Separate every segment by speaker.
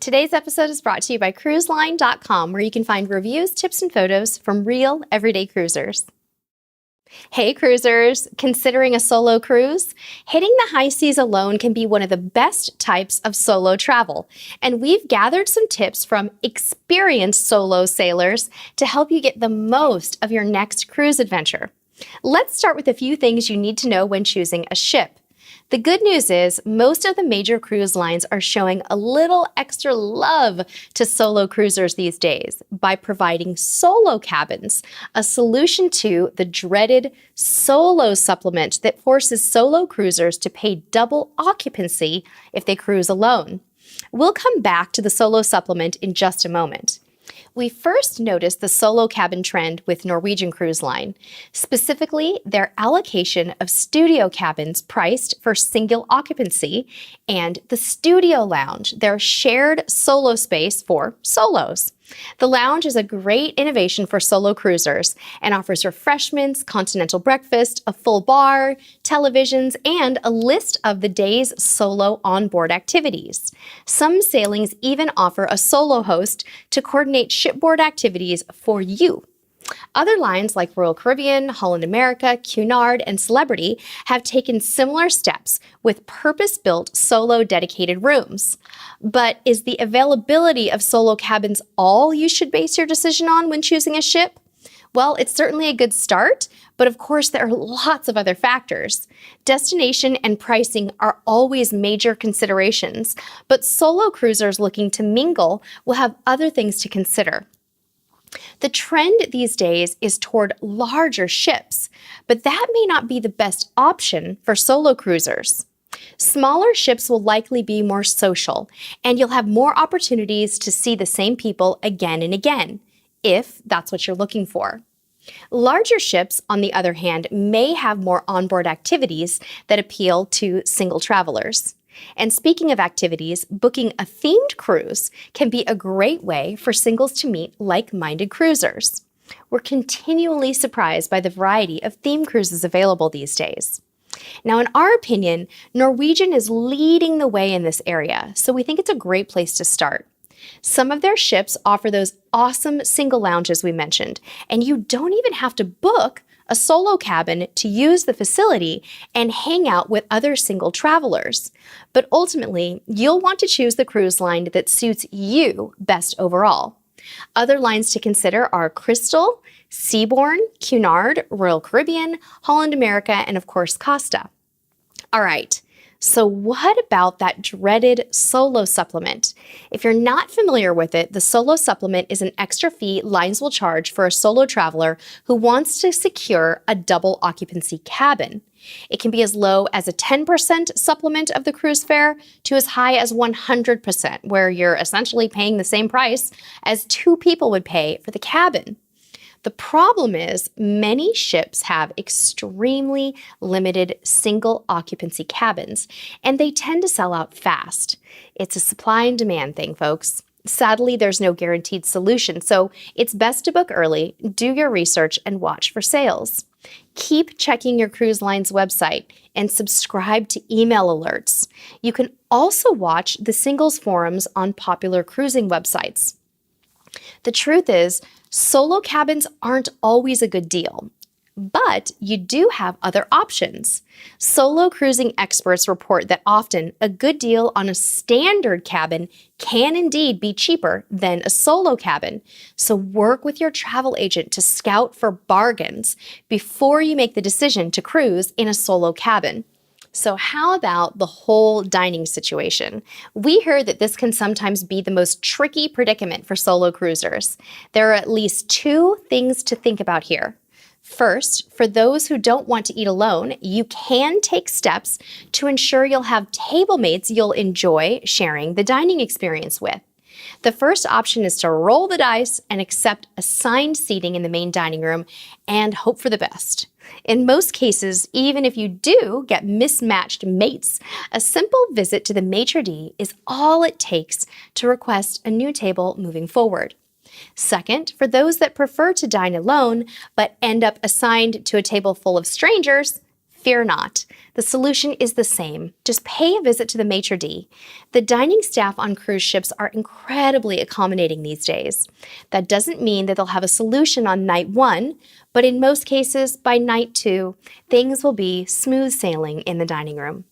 Speaker 1: Today's episode is brought to you by cruiseline.com, where you can find reviews, tips, and photos from real, everyday cruisers. Hey cruisers, considering a solo cruise? Hitting the high seas alone can be one of the best types of solo travel, and we've gathered some tips from experienced solo sailors to help you get the most of your next cruise adventure. Let's start with a few things you need to know when choosing a ship. The good news is most of the major cruise lines are showing a little extra love to solo cruisers these days by providing solo cabins, a solution to the dreaded solo supplement that forces solo cruisers to pay double occupancy if they cruise alone. We'll come back to the solo supplement in just a moment. We first noticed the solo cabin trend with Norwegian Cruise Line, specifically their allocation of studio cabins priced for single occupancy and the studio lounge, their shared solo space for solos. The lounge is a great innovation for solo cruisers and offers refreshments, continental breakfast, a full bar, televisions, and a list of the day's solo onboard activities. Some sailings even offer a solo host to coordinate shipboard activities for you. Other lines like Royal Caribbean, Holland America, Cunard, and Celebrity have taken similar steps with purpose-built solo dedicated rooms. But is the availability of solo cabins all you should base your decision on when choosing a ship? Well, it's certainly a good start, but of course there are lots of other factors. Destination and pricing are always major considerations, but solo cruisers looking to mingle will have other things to consider. The trend these days is toward larger ships, but that may not be the best option for solo cruisers. Smaller ships will likely be more social, and you'll have more opportunities to see the same people again and again, if that's what you're looking for. Larger ships, on the other hand, may have more onboard activities that appeal to single travelers. And speaking of activities, booking a themed cruise can be a great way for singles to meet like-minded cruisers. We're continually surprised by the variety of theme cruises available these days. Now, in our opinion, Norwegian is leading the way in this area, so we think it's a great place to start. Some of their ships offer those awesome single lounges we mentioned, and you don't even have to book a solo cabin to use the facility and hang out with other single travelers. But ultimately, you'll want to choose the cruise line that suits you best overall. Other lines to consider are Crystal, Seabourn, Cunard, Royal Caribbean, Holland America, and of course Costa. All right. So what about that dreaded solo supplement? If you're not familiar with it, the solo supplement is an extra fee lines will charge for a solo traveler who wants to secure a double occupancy cabin. It can be as low as a 10% supplement of the cruise fare to as high as 100%, where you're essentially paying the same price as two people would pay for the cabin. The problem is many ships have extremely limited single occupancy cabins, and they tend to sell out fast. It's a supply and demand thing, folks. Sadly, there's no guaranteed solution, so it's best to book early, do your research, and watch for sales. Keep checking your cruise line's website and subscribe to email alerts. You can also watch the singles forums on popular cruising websites. The truth is, solo cabins aren't always a good deal, but you do have other options. Solo cruising experts report that often a good deal on a standard cabin can indeed be cheaper than a solo cabin. So work with your travel agent to scout for bargains before you make the decision to cruise in a solo cabin. So how about the whole dining situation? We hear that this can sometimes be the most tricky predicament for solo cruisers. There are at least two things to think about here. First, for those who don't want to eat alone, you can take steps to ensure you'll have table mates you'll enjoy sharing the dining experience with. The first option is to roll the dice and accept assigned seating in the main dining room and hope for the best. In most cases, even if you do get mismatched mates, a simple visit to the maitre d' is all it takes to request a new table moving forward. Second, for those that prefer to dine alone but end up assigned to a table full of strangers, Fear not. The solution is the same. Just pay a visit to the maitre d'. The dining staff on cruise ships are incredibly accommodating these days. That doesn't mean that they'll have a solution on night 1, but in most cases, by night 2, things will be smooth sailing in the dining room.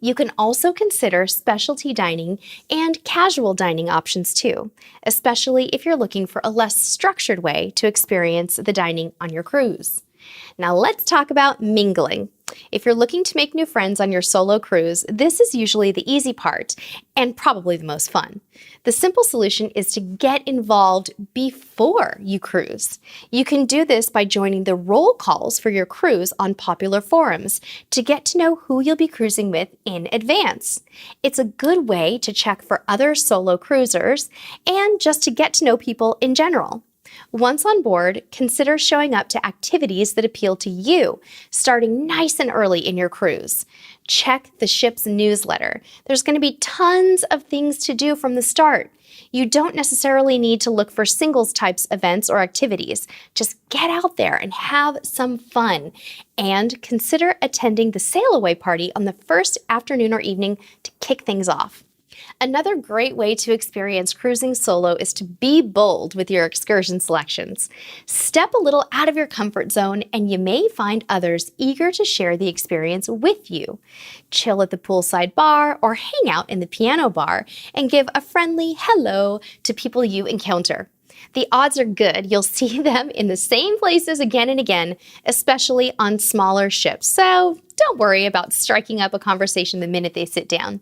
Speaker 1: You can also consider specialty dining and casual dining options too, especially if you're looking for a less structured way to experience the dining on your cruise. Now let's talk about mingling. If you're looking to make new friends on your solo cruise, this is usually the easy part and probably the most fun. The simple solution is to get involved before you cruise. You can do this by joining the roll calls for your cruise on popular forums to get to know who you'll be cruising with in advance. It's a good way to check for other solo cruisers and just to get to know people in general. Once on board, consider showing up to activities that appeal to you, starting nice and early in your cruise. Check the ship's newsletter. There's going to be tons of things to do from the start. You don't necessarily need to look for singles types events or activities. Just get out there and have some fun. And consider attending the sail away party on the first afternoon or evening to kick things off. Another great way to experience cruising solo is to be bold with your excursion selections. Step a little out of your comfort zone and you may find others eager to share the experience with you. Chill at the poolside bar or hang out in the piano bar and give a friendly hello to people you encounter. The odds are good you'll see them in the same places again and again, especially on smaller ships, so don't worry about striking up a conversation the minute they sit down.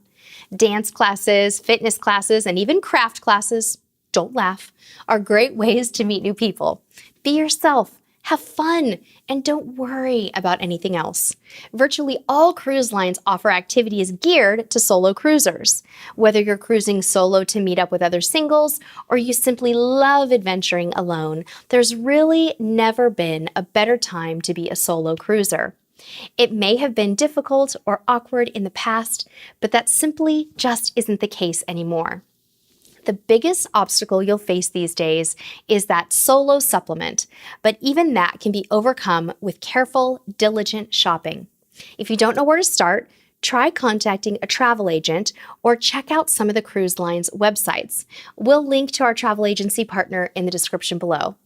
Speaker 1: Dance classes, fitness classes, and even craft classes, don't laugh, are great ways to meet new people. Be yourself, have fun, and don't worry about anything else. Virtually all cruise lines offer activities geared to solo cruisers. Whether you're cruising solo to meet up with other singles or you simply love adventuring alone, there's really never been a better time to be a solo cruiser. It may have been difficult or awkward in the past, but that simply just isn't the case anymore. The biggest obstacle you'll face these days is that solo supplement, but even that can be overcome with careful, diligent shopping. If you don't know where to start, try contacting a travel agent or check out some of the cruise lines' websites. We'll link to our travel agency partner in the description below.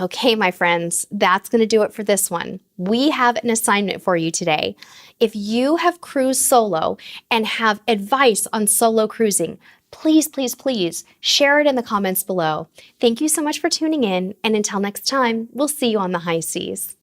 Speaker 1: Okay, my friends, that's going to do it for this one. We have an assignment for you today. If you have cruised solo and have advice on solo cruising, please, please, please share it in the comments below. Thank you so much for tuning in, and until next time, we'll see you on the high seas.